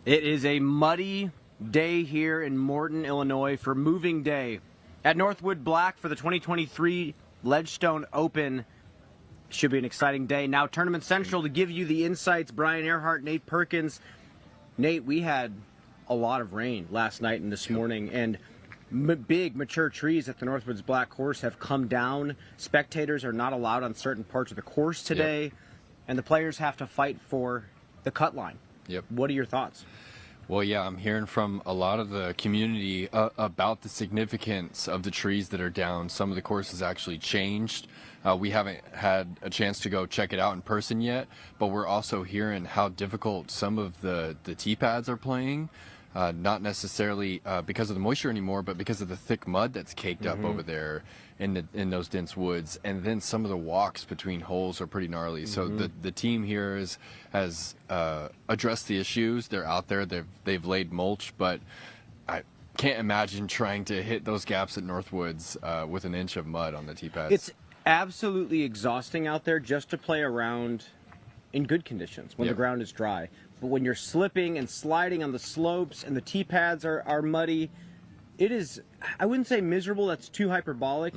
It is a muddy day here in Morton, Illinois for moving day at Northwood Black for the 2023 Ledgestone Open. Should be an exciting day. Now Tournament Central to give you the insights. Brian Earhart, Nate Perkins. Nate, we had a lot of rain last night and this morning, and big mature trees at the Northwoods Black course have come down. Spectators are not allowed on certain parts of the course today, and the players have to fight for the cut line. What are your thoughts? Well, yeah, I'm hearing from a lot of the community about the significance of the trees that are down. Some of the courses actually changed. We haven't had a chance to go check it out in person yet, but we're also hearing how difficult some of the tee pads are playing. Not necessarily because of the moisture anymore, but because of the thick mud that's caked up over there in those dense woods. And then some of the walks between holes are pretty gnarly. So the team here has addressed the issues. They're out there. They've laid mulch, but I can't imagine trying to hit those gaps at Northwoods with an inch of mud on the tee pads. It's absolutely exhausting out there just to play around in good conditions when the ground is dry. But when you're slipping and sliding on the slopes and the tee pads are muddy, it is, I wouldn't say miserable, that's too hyperbolic.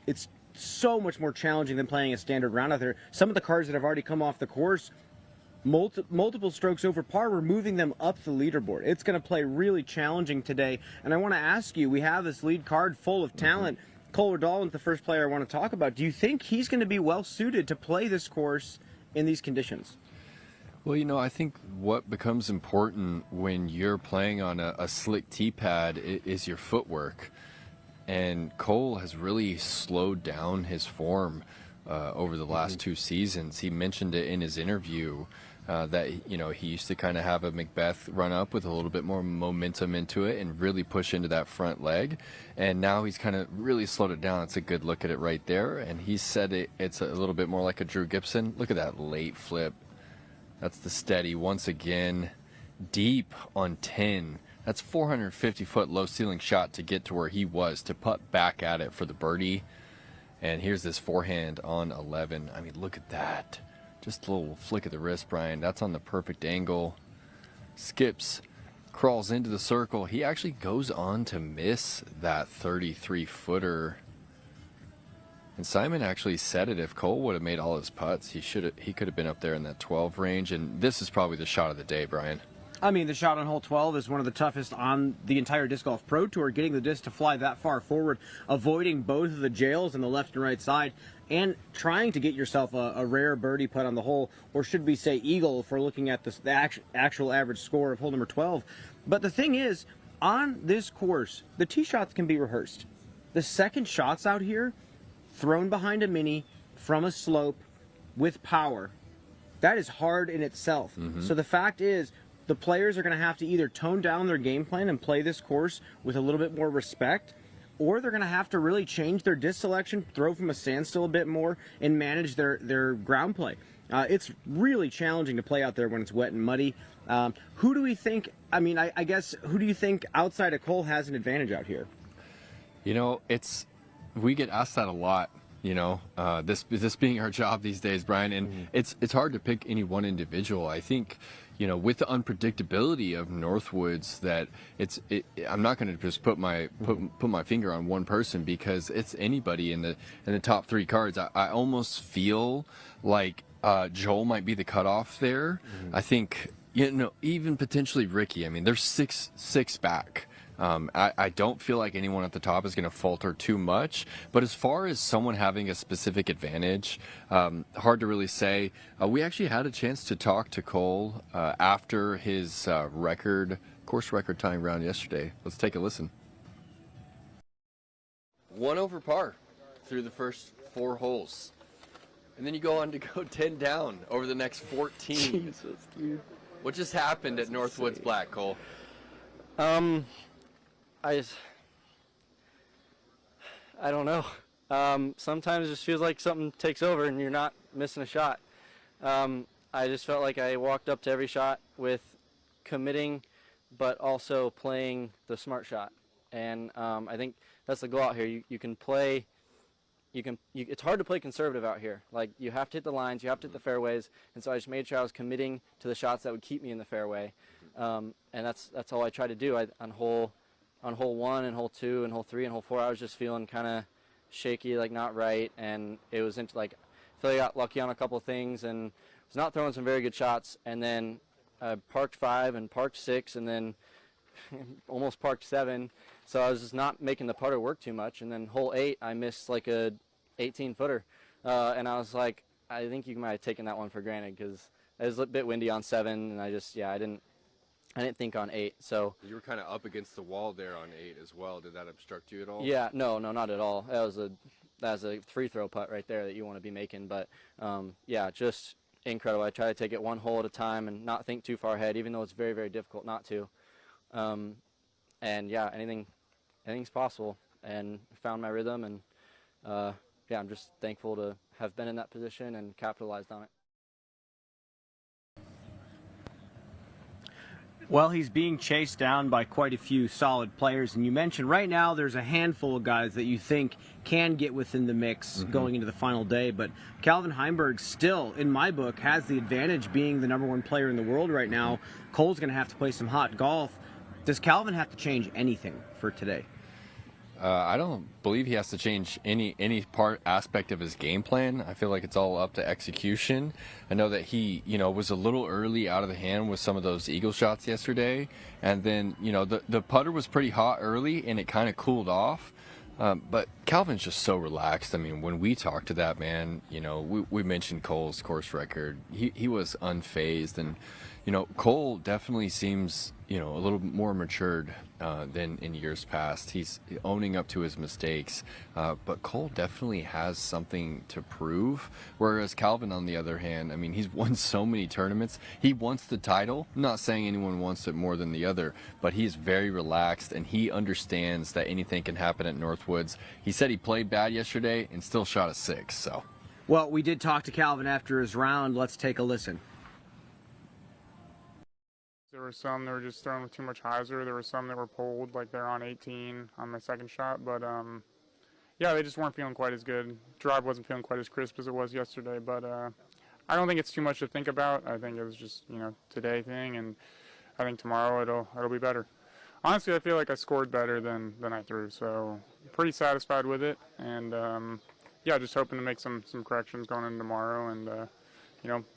It's so much more challenging than playing a standard round out there. Some of the cards that have already come off the course, multiple strokes over par, we're moving them up the leaderboard. It's going to play really challenging today. And I want to ask you, we have this lead card full of talent. Cole O'Donnell's the first player I want to talk about. Do you think he's going to be well suited to play this course in these conditions? Well, you know, I think what becomes important when you're playing on a slick tee pad is your footwork. And Cole has really slowed down his form over the last 2 seasons. He mentioned it in his interview that, you know, he used to kind of have a Macbeth run up with a little bit more momentum into it and really push into that front leg. And now he's kind of really slowed it down. It's a good look at it right there. And he said it's a little bit more like a Drew Gibson. Look at that late flip. That's the steady once again, deep on 10. That's 450-foot low ceiling shot to get to where he was, to putt back at it for the birdie. And here's this forehand on 11. I mean, look at that. Just a little flick of the wrist, Brian. That's on the perfect angle. Skips, crawls into the circle. He actually goes on to miss that 33-footer. And Simon actually said it, if Cole would have made all his putts, he could have been up there in that 12 range. And this is probably the shot of the day, Brian. I mean, the shot on hole 12 is one of the toughest on the entire Disc Golf Pro Tour, getting the disc to fly that far forward, avoiding both of the jails on the left and right side, and trying to get yourself a rare birdie putt on the hole, or should we say eagle if we're looking at the actual average score of hole number 12. But the thing is, on this course, the tee shots can be rehearsed. The second shots out here, thrown behind a mini from a slope with power, that is hard in itself. So the fact is, the players are going to have to either tone down their game plan and play this course with a little bit more respect, or they're going to have to really change their disc selection, throw from a standstill a bit more, and manage their ground play. It's really challenging to play out there when it's wet and muddy. Who do we think, I mean, I guess, who do you think outside of Cole has an advantage out here? You know, we get asked that a lot, you know, this being our job these days, Brian, and it's hard to pick any one individual. I think, you know, with the unpredictability of Northwoods, that I'm not going to just put my finger on one person, because it's anybody in the top 3 cards. I almost feel like Joel might be the cutoff there. I think, you know, even potentially Ricky. I mean, they're six back. I don't feel like anyone at the top is going to falter too much, but as far as someone having a specific advantage, hard to really say. We actually had a chance to talk to Cole after his course record tying round yesterday. Let's take a listen. 1 over par through the first 4 holes, and then you go on to go 10 down over the next 14. Jesus, dude. What just happened at Northwoods Black, Cole? I don't know. Sometimes it just feels like something takes over and you're not missing a shot. I just felt like I walked up to every shot with committing, but also playing the smart shot. And I think that's the goal out here. You can play. It's hard to play conservative out here. Like, you have to hit the lines, you have to hit the fairways, and so I just made sure I was committing to the shots that would keep me in the fairway. And that's all I tried to do. On hole 1 and hole 2 and hole 3 and hole 4, I was just feeling kind of shaky, like not right, and it was into like, I feel like I got lucky on a couple of things and was not throwing some very good shots, and then parked 5 and parked 6 and then almost parked 7, so I was just not making the putter work too much. And then hole 8, I missed like a 18-footer, and I was like, I think you might have taken that one for granted because it was a bit windy on 7, and I didn't think on 8. So You were kind of up against the wall there on 8 as well. Did that obstruct you at all? yeah, no, not at all. That was a free throw putt right there that you want to be making. But yeah, just incredible. I try to take it one hole at a time and not think too far ahead, even though it's very, very difficult not to. And yeah, anything's possible. And found my rhythm, and yeah, I'm just thankful to have been in that position and capitalized on it. Well, he's being chased down by quite a few solid players, and you mentioned right now there's a handful of guys that you think can get within the mix going into the final day, but Calvin Heimberg still, in my book, has the advantage being the #1 player in the world right now. Cole's going to have to play some hot golf. Does Calvin have to change anything for today? I don't believe he has to change any aspect of his game plan. I feel like it's all up to execution. I know that he, was a little early out of the hand with some of those eagle shots yesterday, and then, the putter was pretty hot early, and it kind of cooled off. But Calvin's just so relaxed. I mean, when we talked to that man, we mentioned Cole's course record. He was unfazed, and Cole definitely seems a little more matured than in years past. He's owning up to his mistakes, but Cole definitely has something to prove, whereas Calvin, on the other hand, I mean, he's won so many tournaments. He wants the title. I'm not saying anyone wants it more than the other, but he's very relaxed, and he understands that anything can happen at Northwoods. He said he played bad yesterday and still shot a 6. So, well, we did talk to Calvin after his round. Let's take a listen. There were some that were just throwing with too much hyzer. There were some that were pulled, like they're on 18 on my second shot. But, yeah, they just weren't feeling quite as good. Drive wasn't feeling quite as crisp as it was yesterday. But I don't think it's too much to think about. I think it was just, today thing. And I think tomorrow it'll be better. Honestly, I feel like I scored better than I threw. So pretty satisfied with it. And, yeah, just hoping to make some corrections going into tomorrow and,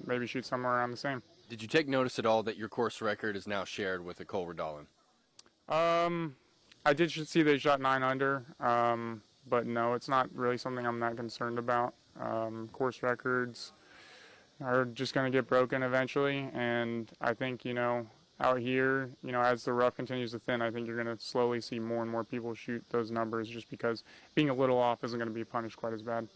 maybe shoot somewhere around the same. did you take notice at all that your course record is now shared with a Cole Redolin? I did see they shot 9 under, but no, it's not really something I'm that concerned about. Course records are just going to get broken eventually, and I think, out here, as the rough continues to thin, I think you're going to slowly see more and more people shoot those numbers just because being a little off isn't going to be punished quite as bad.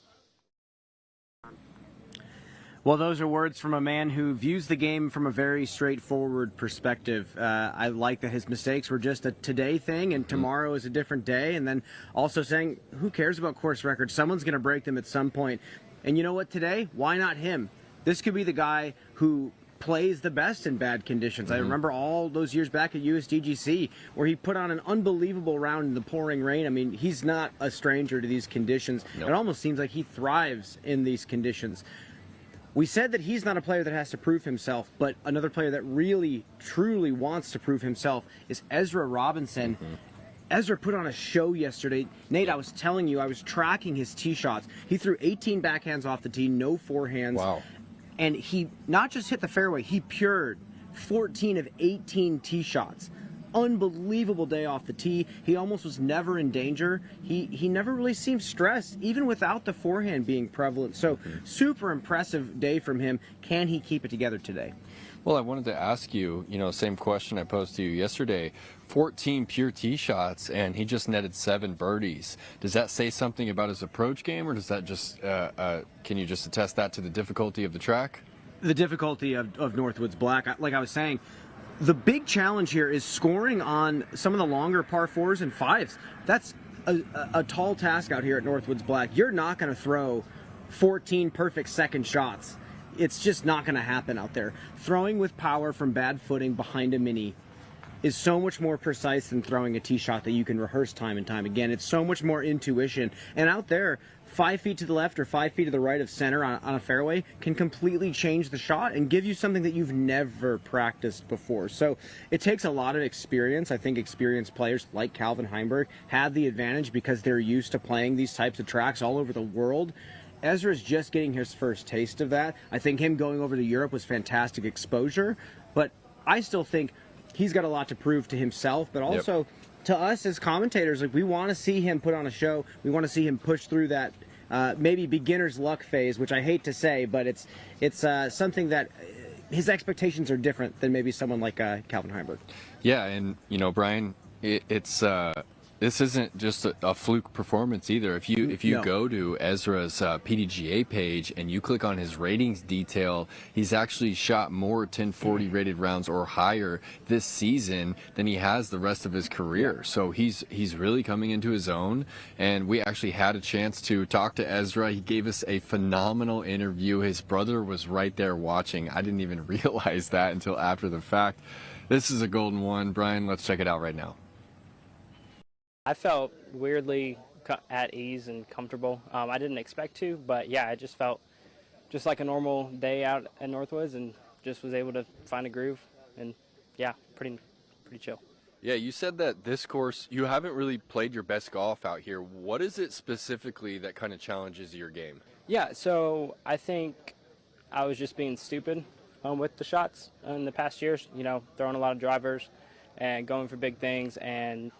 Well, those are words from a man who views the game from a very straightforward perspective. I like that his mistakes were just a today thing and tomorrow is a different day. And then also saying, who cares about course records? Someone's going to break them at some point. And you know what, today? Why not him? This could be the guy who plays the best in bad conditions. I remember all those years back at USDGC where he put on an unbelievable round in the pouring rain. I mean, he's not a stranger to these conditions. Nope. It almost seems like he thrives in these conditions. We said that he's not a player that has to prove himself, but another player that really, truly wants to prove himself is Ezra Robinson. Ezra put on a show yesterday. Nate, I was telling you, I was tracking his tee shots. He threw 18 backhands off the tee, no forehands. Wow. And he not just hit the fairway, he pured 14 of 18 tee shots. Unbelievable day off the tee. He almost was never in danger. He never really seemed stressed, even without the forehand being prevalent. So super impressive day from him. Can he keep it together today? Well, I wanted to ask you, same question I posed to you yesterday. 14 pure tee shots, and he just netted 7 birdies. Does that say something about his approach game, or does that just, can you just attest that to the difficulty of the track? The difficulty of Northwoods Black. Like I was saying, the big challenge here is scoring on some of the longer par 4s and 5s. That's a tall task out here at Northwoods Black. You're not going to throw 14 perfect second shots. It's just not going to happen out there. Throwing with power from bad footing behind a mini, is so much more precise than throwing a tee shot that you can rehearse time and time again. It's so much more intuition. And out there, 5 feet to the left or 5 feet to the right of center on a fairway can completely change the shot and give you something that you've never practiced before. So it takes a lot of experience. I think experienced players like Calvin Heimberg have the advantage because they're used to playing these types of tracks all over the world. Ezra's just getting his first taste of that. I think him going over to Europe was fantastic exposure, but I still think he's got a lot to prove to himself, but also to us as commentators. Like, we want to see him put on a show. We want to see him push through that maybe beginner's luck phase, which I hate to say, but it's something that his expectations are different than maybe someone like Calvin Heimberg. Yeah, and Brian, it's this isn't just a fluke performance either. If you go to Ezra's PDGA page and you click on his ratings detail, he's actually shot more 1040 rated rounds or higher this season than he has the rest of his career. So he's really coming into his own, and we actually had a chance to talk to Ezra. He gave us a phenomenal interview. His brother was right there watching. I didn't even realize that until after the fact. This is a golden one. Brian, let's check it out right now. I felt weirdly at ease and comfortable. I didn't expect to, but yeah, I just felt just like a normal day out at Northwoods, and just was able to find a groove, and yeah, pretty chill. Yeah, you said that this course, you haven't really played your best golf out here. What is it specifically that kind of challenges your game? Yeah, so I think I was just being stupid with the shots in the past years, throwing a lot of drivers and going for big things and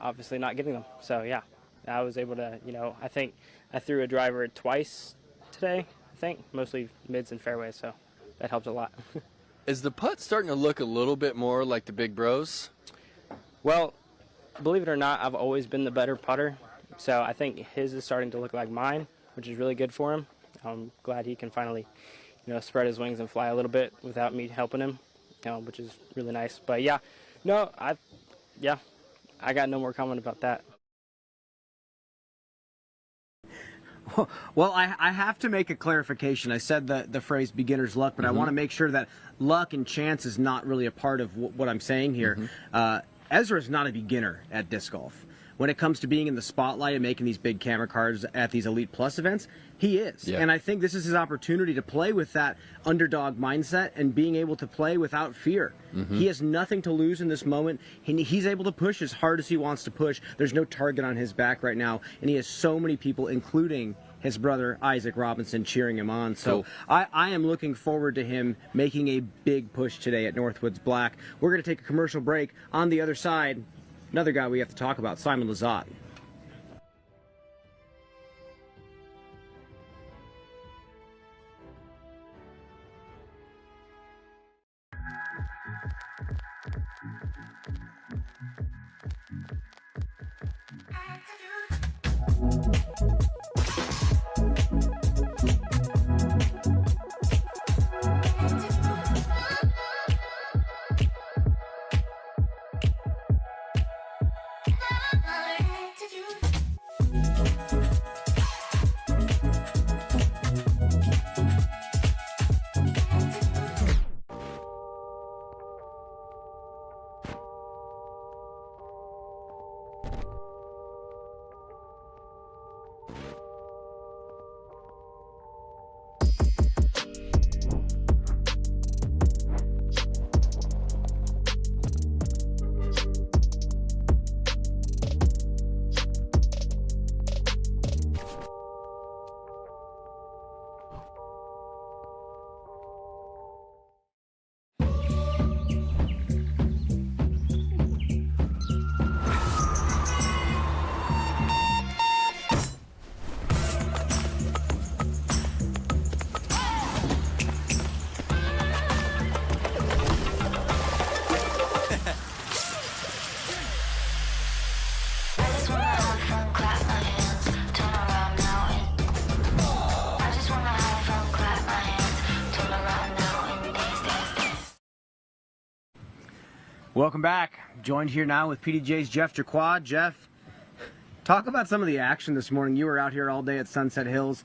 obviously not getting them. So yeah, I was able to, I think I threw a driver twice today, mostly mids and fairways, so that helped a lot. Is the putt starting to look a little bit more like the big bros? Well, believe it or not, I've always been the better putter, so I think his is starting to look like mine, which is really good for him. I'm glad he can finally, spread his wings and fly a little bit without me helping him, which is really nice. But yeah, I got no more comment about that. Well, I have to make a clarification. I said the phrase beginner's luck, but I want to make sure that luck and chance is not really a part of what I'm saying here. Ezra is not a beginner at disc golf. When it comes to being in the spotlight and making these big camera cards at these Elite Plus events, he is. Yeah. And I think this is his opportunity to play with that underdog mindset and being able to play without fear. He has nothing to lose in this moment. He's able to push as hard as he wants to push. There's no target on his back right now, and he has so many people, including his brother Isaac Robinson, cheering him on. So I am looking forward to him making a big push today at Northwoods Black. We're going to take a commercial break. On the other side, another guy we have to talk about, Simon Lizotte. Welcome back. Joined here now with PDJ's Jeff Jaquad. Jeff, talk about some of the action this morning. You were out here all day at Sunset Hills.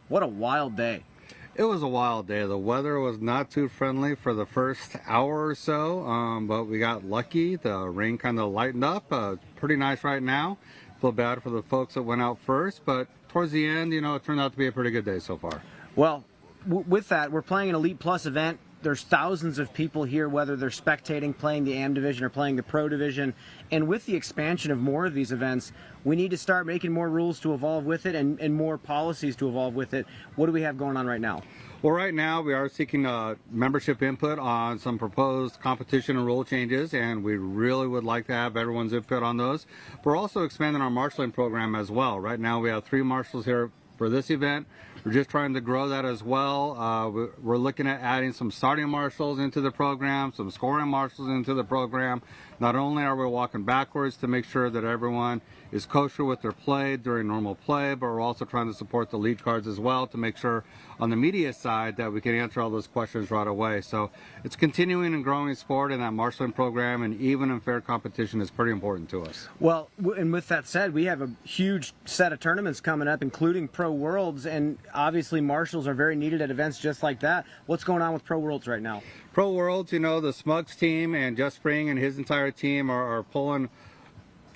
What a wild day. It was a wild day. The weather was not too friendly for the first hour or so, but we got lucky. The rain kind of lightened up. Pretty nice right now. Feel bad for the folks that went out first, but towards the end, it turned out to be a pretty good day so far. Well, with that, we're playing an Elite Plus event. There's thousands of people here, whether they're spectating, playing the AM division or playing the Pro division. And with the expansion of more of these events, we need to start making more rules to evolve with it and more policies to evolve with it. What do we have going on right now? Well, right now we are seeking membership input on some proposed competition and rule changes, and we really would like to have everyone's input on those. We're also expanding our marshaling program as well. Right now we have 3 marshals here for this event. We're just trying to grow that as well. We're looking at adding some starting marshals into the program, some scoring marshals into the program. Not only are we walking backwards to make sure that everyone is kosher with their play during normal play, but we're also trying to support the lead cards as well to make sure on the media side that we can answer all those questions right away. So it's continuing and growing sport, and that marshaling program and even and fair competition is pretty important to us. Well, and with that said, we have a huge set of tournaments coming up, including Pro Worlds, and obviously marshals are very needed at events just like that. What's going on with Pro Worlds right now? Pro Worlds, the Smugs team and Jeff Spring and his entire team are pulling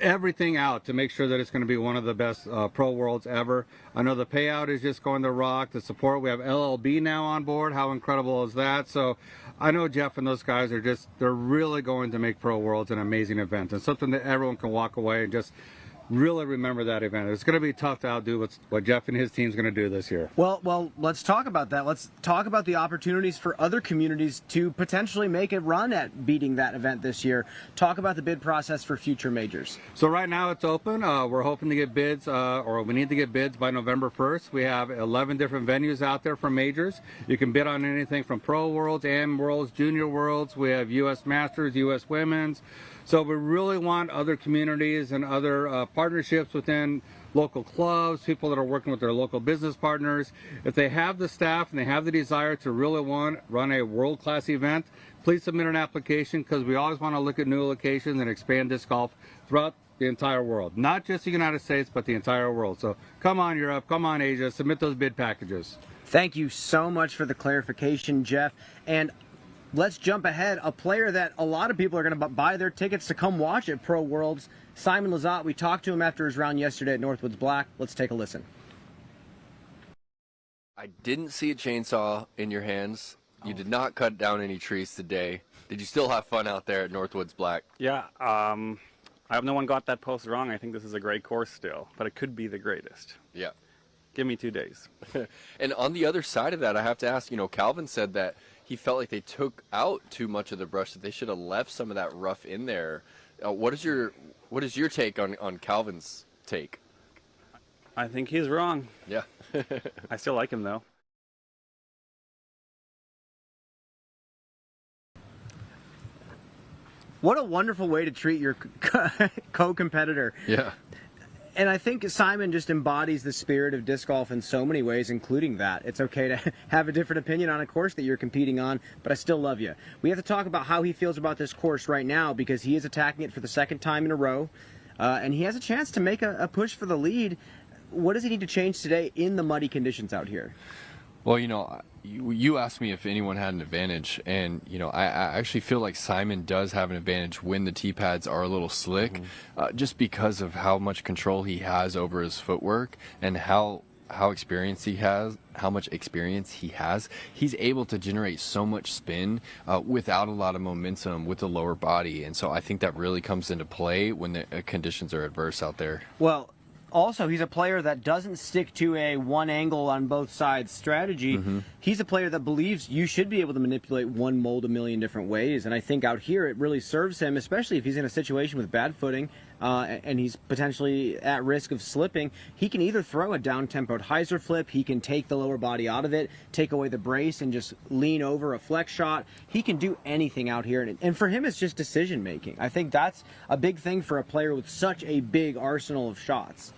everything out to make sure that it's going to be one of the best Pro Worlds ever. I know the payout is just going to rock. The support, we have LLB now on board. How incredible is that? So I know Jeff and those guys they're really going to make Pro Worlds an amazing event and something that everyone can walk away and just really remember that event. It's going to be tough to outdo what Jeff and his team's going to do this year. Well, let's talk about that. Let's talk about the opportunities for other communities to potentially make a run at beating that event this year. Talk about the bid process for future majors. So right now it's open. We're hoping to get bids, or we need to get bids by November 1st. We have 11 different venues out there for majors. You can bid on anything from Pro Worlds, AM Worlds, Junior Worlds. We have U.S. Masters, U.S. Women's. So we really want other communities and other partnerships within local clubs, people that are working with their local business partners. If they have the staff and they have the desire to really run a world-class event, please submit an application, because we always want to look at new locations and expand disc golf throughout the entire world. Not just the United States, but the entire world. So come on, Europe, come on, Asia, submit those bid packages. Thank you so much for the clarification, Jeff. And let's jump ahead. A player that a lot of people are going to buy their tickets to come watch at Pro Worlds, Simon Lizotte. We talked to him after his round yesterday at Northwoods Black. Let's take a listen. I didn't see a chainsaw in your hands. You did not cut down any trees today. Did you still have fun out there at Northwoods Black? Yeah, I hope no one got that post wrong. I think this is a great course still, but it could be the greatest. Yeah. Give me 2 days. And on the other side of that, I have to ask, Calvin said that he felt like they took out too much of the brush, that they should have left some of that rough in there. What is your take on Calvin's take? I think he's wrong. Yeah. I still like him, though. What a wonderful way to treat your co-competitor. Yeah. And I think Simon just embodies the spirit of disc golf in so many ways, including that. It's okay to have a different opinion on a course that you're competing on, but I still love you. We have to talk about how he feels about this course right now, because he is attacking it for the 2nd time in a row, and he has a chance to make a push for the lead. What does he need to change today in the muddy conditions out here? Well, you asked me if anyone had an advantage, and I actually feel like Simon does have an advantage when the tee pads are a little slick, just because of how much control he has over his footwork and how experienced he has, how much experience he has. He's able to generate so much spin without a lot of momentum with the lower body, and so I think that really comes into play when the conditions are adverse out there. Well, also, he's a player that doesn't stick to a one angle on both sides strategy. He's a player that believes you should be able to manipulate one mold a million different ways. And I think out here it really serves him, especially if he's in a situation with bad footing and he's potentially at risk of slipping. He can either throw a down-tempoed hyzer flip, he can take the lower body out of it, take away the brace and just lean over a flex shot. He can do anything out here. And for him, it's just decision making. I think that's a big thing for a player with such a big arsenal of shots.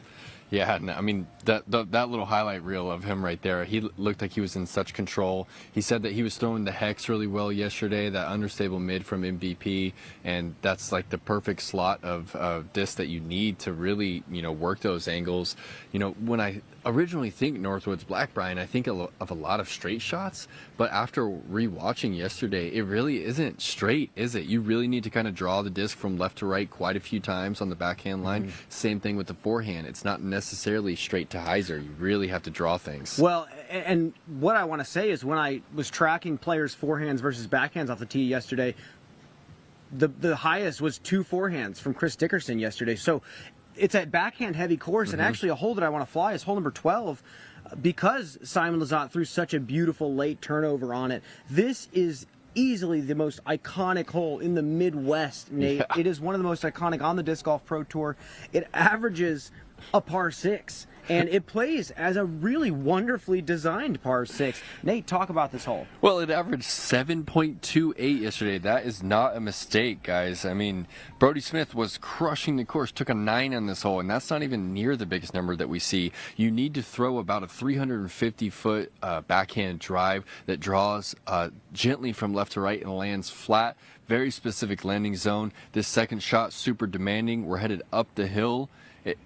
Yeah, no, I mean, that little highlight reel of him right there, he looked like he was in such control. He said that he was throwing the hex really well yesterday, that understable mid from MVP, and that's like the perfect slot of disc that you need to really, work those angles. When I originally think Northwoods Black, Brian, I think of a lot of straight shots, but after rewatching yesterday, it really isn't straight, is it? You really need to kind of draw the disc from left to right quite a few times on the backhand line. Same thing with the forehand. It's not necessarily straight to hyzer. You really have to draw things. Well, and what I want to say is when I was tracking players' forehands versus backhands off the tee yesterday, the highest was 2 forehands from Chris Dickerson yesterday. So it's a backhand heavy course, and actually a hole that I want to fly is hole number 12 because Simon Lizotte threw such a beautiful late turnover on it. This is easily the most iconic hole in the Midwest, Nate. Yeah. It is one of the most iconic on the Disc Golf Pro Tour. It averages a par 6, and it plays as a really wonderfully designed par 6. Nate, talk about this hole. Well, it averaged 7.28 yesterday. That is not a mistake, guys. I mean, Brody Smith was crushing the course, took a 9 on this hole, and that's not even near the biggest number that we see. You need to throw about a 350-foot backhand drive that draws gently from left to right and lands flat. Very specific landing zone. This second shot, super demanding. We're headed up the hill.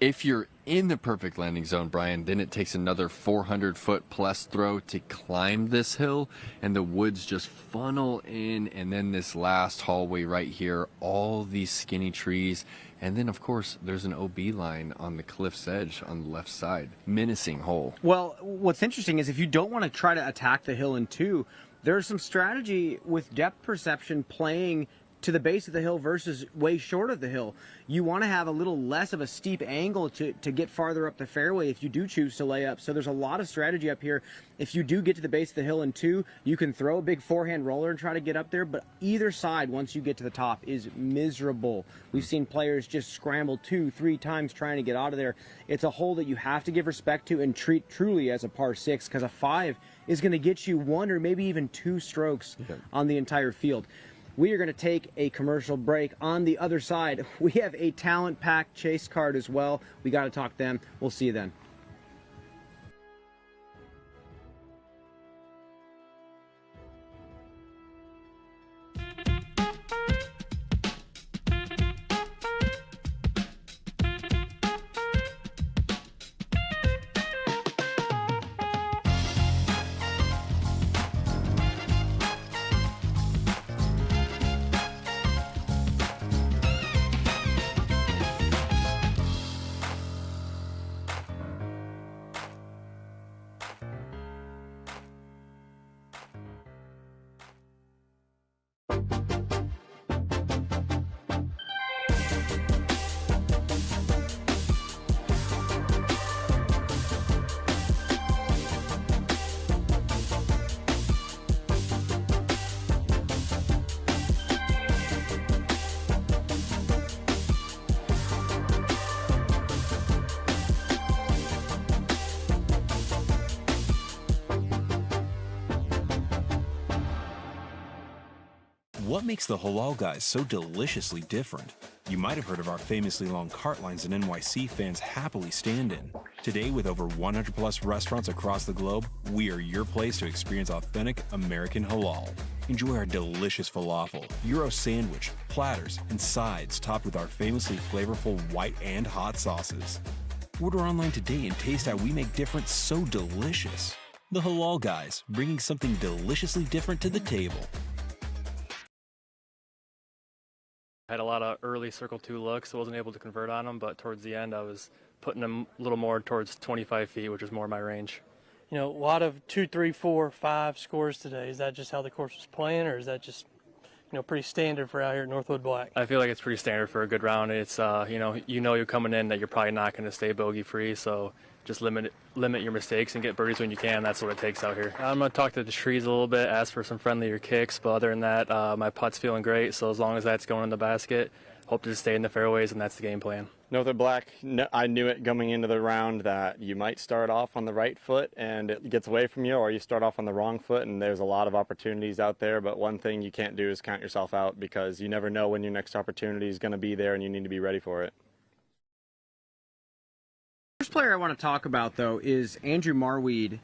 If you're in the perfect landing zone, Brian, then it takes another 400-foot plus throw to climb this hill, and the woods just funnel in, and then this last hallway right here, all these skinny trees, and then, of course, there's an OB line on the cliff's edge on the left side. Menacing hole. Well, what's interesting is if you don't want to try to attack the hill in 2, there's some strategy with depth perception playing to the base of the hill versus way short of the hill. You want to have a little less of a steep angle to get farther up the fairway if you do choose to lay up. So there's a lot of strategy up here. If you do get to the base of the hill in 2, you can throw a big forehand roller and try to get up there, but either side, once you get to the top, is miserable. We've seen players just scramble 2, 3 times trying to get out of there. It's a hole that you have to give respect to and treat truly as a par 6, because a 5 is going to get you 1 or maybe even 2 strokes on the entire field. We are going to take a commercial break. On the other side, we have a talent-packed chase card as well. We got to talk to them. We'll see you then. What makes the Halal Guys so deliciously different? You might have heard of our famously long cart lines that NYC fans happily stand in. Today, with over 100 plus restaurants across the globe, we are your place to experience authentic American halal. Enjoy our delicious falafel, Euro sandwich, platters, and sides topped with our famously flavorful white and hot sauces. Order online today and taste how we make different so delicious. The Halal Guys, bringing something deliciously different to the table. I had a lot of early circle 2 looks, so I wasn't able to convert on them, but towards the end I was putting them a little more towards 25 feet, which is more my range. You know, a lot of 2, 3, 4, 5 scores today. Is that just how the course was playing, or is that just, pretty standard for out here at Northwood Black? I feel like it's pretty standard for a good round. It's, you're coming in that you're probably not going to stay bogey free, so just limit your mistakes and get birdies when you can. That's what it takes out here. I'm going to talk to the trees a little bit, ask for some friendlier kicks, but other than that, my putt's feeling great, so as long as that's going in the basket, hope to just stay in the fairways, and that's the game plan. Northwood Black, I knew it coming into the round that you might start off on the right foot and it gets away from you, or you start off on the wrong foot, and there's a lot of opportunities out there, but one thing you can't do is count yourself out, because you never know when your next opportunity is going to be there and you need to be ready for it. player I want to talk about, though, is Andrew Marweed.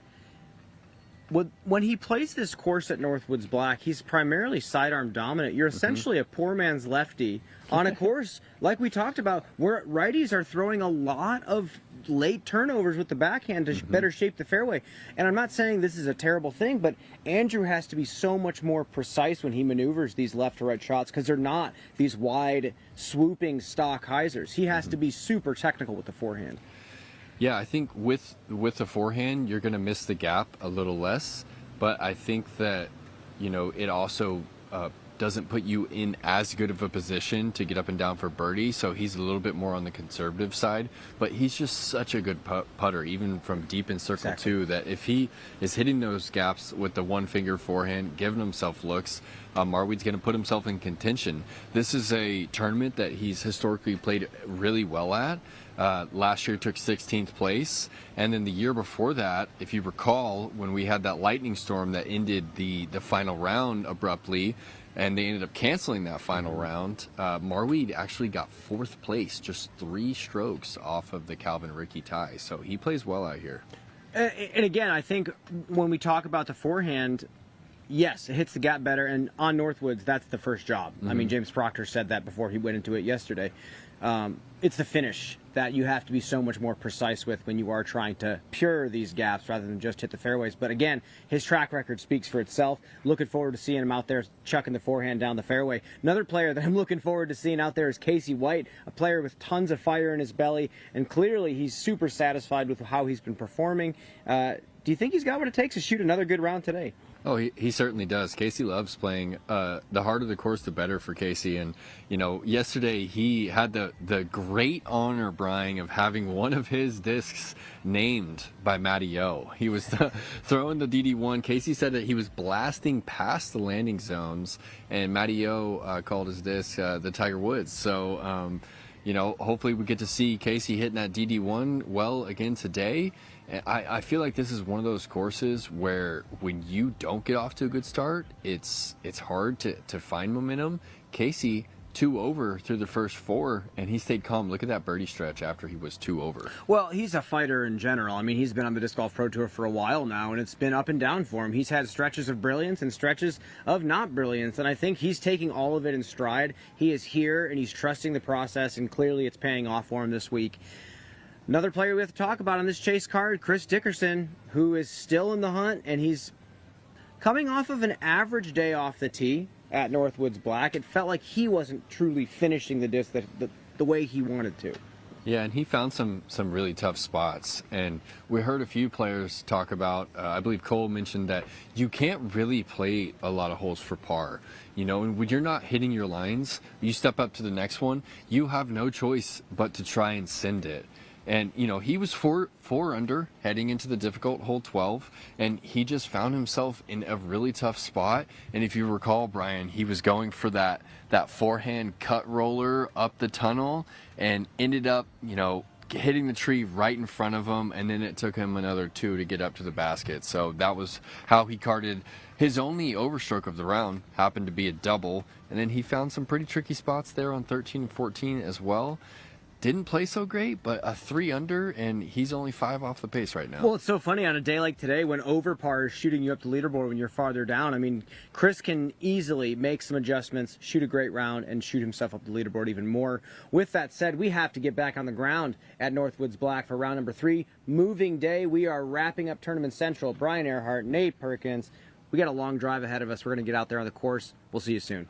When he plays this course at Northwoods Black, he's primarily sidearm dominant. You're essentially a poor man's lefty on a course, like we talked about, where righties are throwing a lot of late turnovers with the backhand to better shape the fairway. And I'm not saying this is a terrible thing, but Andrew has to be so much more precise when he maneuvers these left to right shots, because they're not these wide, swooping stock hyzers. He has to be super technical with the forehand. Yeah, I think with the forehand, you're going to miss the gap a little less, but I think that, it also doesn't put you in as good of a position to get up and down for birdie, so he's a little bit more on the conservative side, but he's just such a good putter, even from deep in circle two, that if he is hitting those gaps with the one-finger forehand, giving himself looks, Marweed's going to put himself in contention. This is a tournament that he's historically played really well at. Last year took 16th place, and then the year before that, if you recall, when we had that lightning storm that ended the final round abruptly, and they ended up canceling that final round, Marweed actually got 4th place, just 3 strokes off of the Calvin Rickey tie. So he plays well out here. And again, I think when we talk about the forehand, yes, it hits the gap better, and on Northwoods, that's the first job. I mean, James Proctor said that before he went into it yesterday. It's the finish that you have to be so much more precise with when you are trying to pure these gaps rather than just hit the fairways. But again, his track record speaks for itself. Looking forward to seeing him out there chucking the forehand down the fairway. Another player that I'm looking forward to seeing out there is Casey White, a player with tons of fire in his belly, and clearly he's super satisfied with how he's been performing. Do you think he's got what it takes to shoot another good round today? Oh, he certainly does. Casey loves playing. The harder the course, the better for Casey. And, yesterday he had the great honor, Brian, of having one of his discs named by Matty O. He was throwing the DD1. Casey said that he was blasting past the landing zones, and Matty O called his disc the Tiger Woods. So, hopefully we get to see Casey hitting that DD1 well again today. I feel like this is one of those courses where when you don't get off to a good start, it's hard to find momentum. Casey, 2 over through the first 4, and he stayed calm. Look at that birdie stretch after he was 2 over. Well, he's a fighter in general. I mean, he's been on the Disc Golf Pro Tour for a while now, and it's been up and down for him. He's had stretches of brilliance and stretches of not brilliance, and I think he's taking all of it in stride. He is here, and he's trusting the process, and clearly it's paying off for him this week. Another player we have to talk about on this chase card, Chris Dickerson, who is still in the hunt, and he's coming off of an average day off the tee at Northwoods Black. It felt like he wasn't truly finishing the disc the way he wanted to. Yeah, and he found some really tough spots. And we heard a few players talk about, I believe Cole mentioned that you can't really play a lot of holes for par. And when you're not hitting your lines, you step up to the next one, you have no choice but to try and send it. And, he was 4 under heading into the difficult hole 12, and he just found himself in a really tough spot. And if you recall, Brian, he was going for that forehand cut roller up the tunnel and ended up, hitting the tree right in front of him, and then it took him another 2 to get up to the basket. So that was how he carded his only overstroke of the round, happened to be a double, and then he found some pretty tricky spots there on 13 and 14 as well. Didn't play so great, but a 3 under, and he's only 5 off the pace right now. Well, it's so funny on a day like today when over par is shooting you up the leaderboard when you're farther down. I mean, Chris can easily make some adjustments, shoot a great round, and shoot himself up the leaderboard even more. With that said, we have to get back on the ground at Northwoods Black for round number 3. Moving day. We are wrapping up Tournament Central. Brian Earhart, Nate Perkins. We got a long drive ahead of us. We're going to get out there on the course. We'll see you soon.